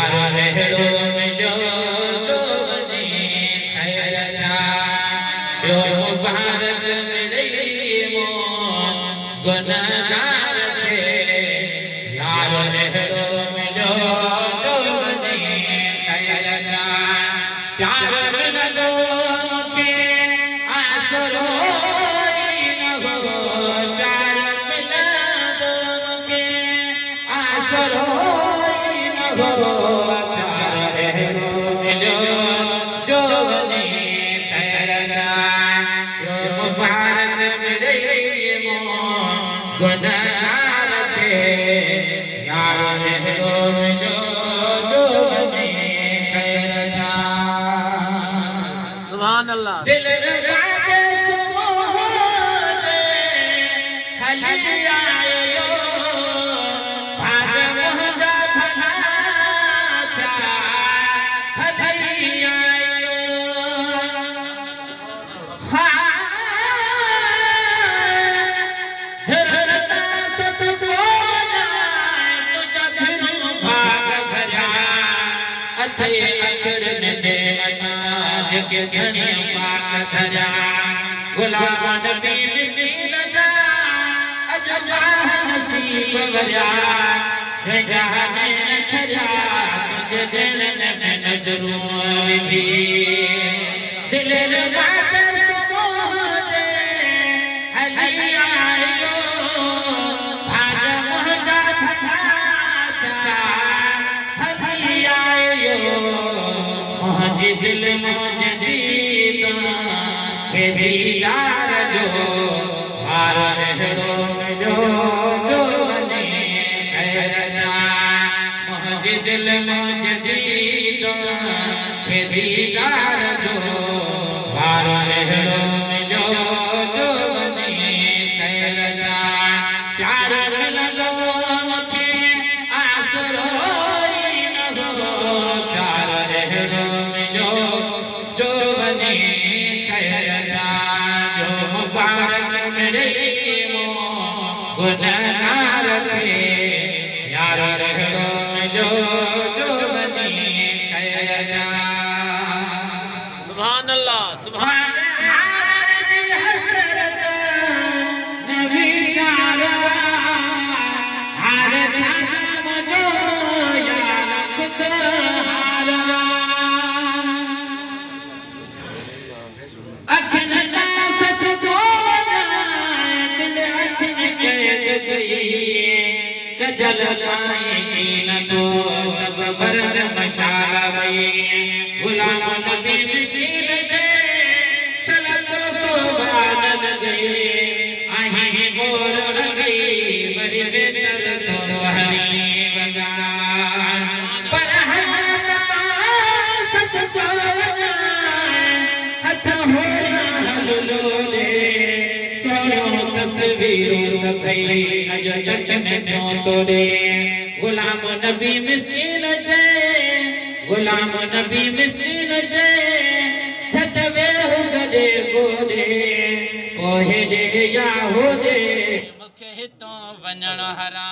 यार रहड़ो मिलो जो वनी खैरता यो भारत मिले मो गुनहगार थे यार रहड़ो मिलो जो वनी खैरता प्यार मिलो के आसरो के धनी पाक धरा गुलाम नबी मिस्किन जा अजजा नसीब वरा जहान न खरा तुझे दिल में नजरों विधि दिल रात सोचे अली आयो भाग मोहजा था अली आयो मोहजी दिल मोहजी यार जो हार रहड़ो मिलो जो वनी खैरता मुझे दिल मुझे जीतो खेती यार जो हार रहड़ो मिलो जो वनी खैरता प्यार मिलो मुझे आसरो न हो प्यार रहड़ो मिलो जो वनी गुनहगार थे यार रहड़ो मिलो जो बनी खैरता सुभान अल्लाह सुभान नबी चारा हार छाम जो यार खुद हारा अखिलता सच को कजल पाएगी न तो तब बरर मशाला वही गुलाम नबी मिस्किन थे शलक सुभान गई आही गोर गई बड़ी बेहतर तो हरी बगान पर हल्ला सत को हथ हो हल्लो दे सोनो तस्वीरों सफाई जट में क्यों तोड़े गुलाम नबी मिस्किन थे गुलाम नबी मिस्किन थे छचवे हो गडे गोदे कोहे दे या हो दे मुखे तो वणण हरा